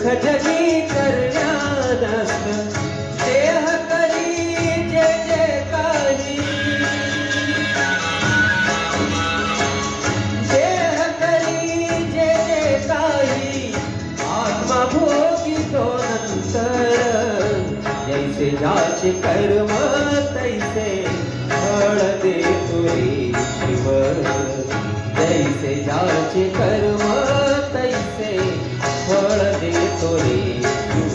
सुख जगी करण्यादस्त देह करी जे जे काही देह करी जे जे काही आत्मा भोगी तो नंतर जैसे ज्याचे कर्म तैसे फळ देतो रे शिव जैसे ज्याचे कर्म तैसे फळ देतो रे शिव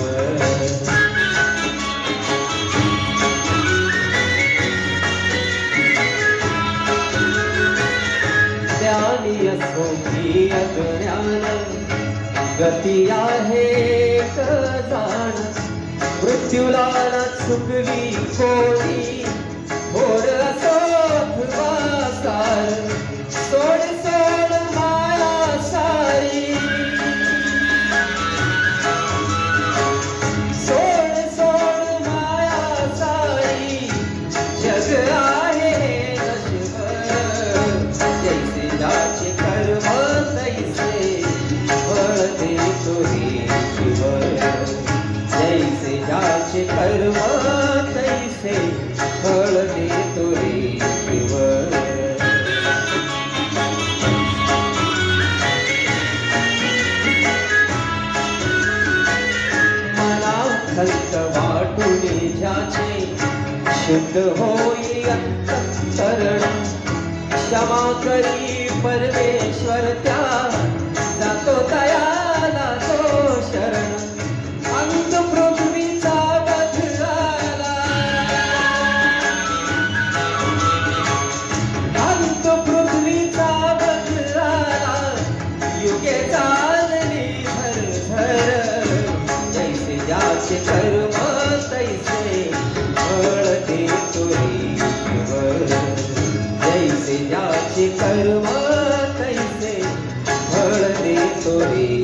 ज्ञानी असो की अज्ञान गती आहे एक जाण मृत्यूला न चुकवी कोणी थोड असो अथवा सार सोड सोड माया सारी सोड सोड माया सारी जग आहे नश्वर जैसे ज्याचे कर्म तैसे फळ देतो रे शिव जैसे ज्याचे कर्म तैसे फळ देतो रे शिव खंत वाटून ज्याचे शुद्ध होई अंतःकरण क्षमा करी परमेश्वर त्या जातो दयाला तो शरण अंत पृथ्वीचा बदलाला अंत पृथ्वीचा बदलाला युगे चालली झरझर जैसे ज्याचे कर्म तैसे फळ देतो रे शिव जैसे ज्याचे कर्म तैसे फळ देतो रे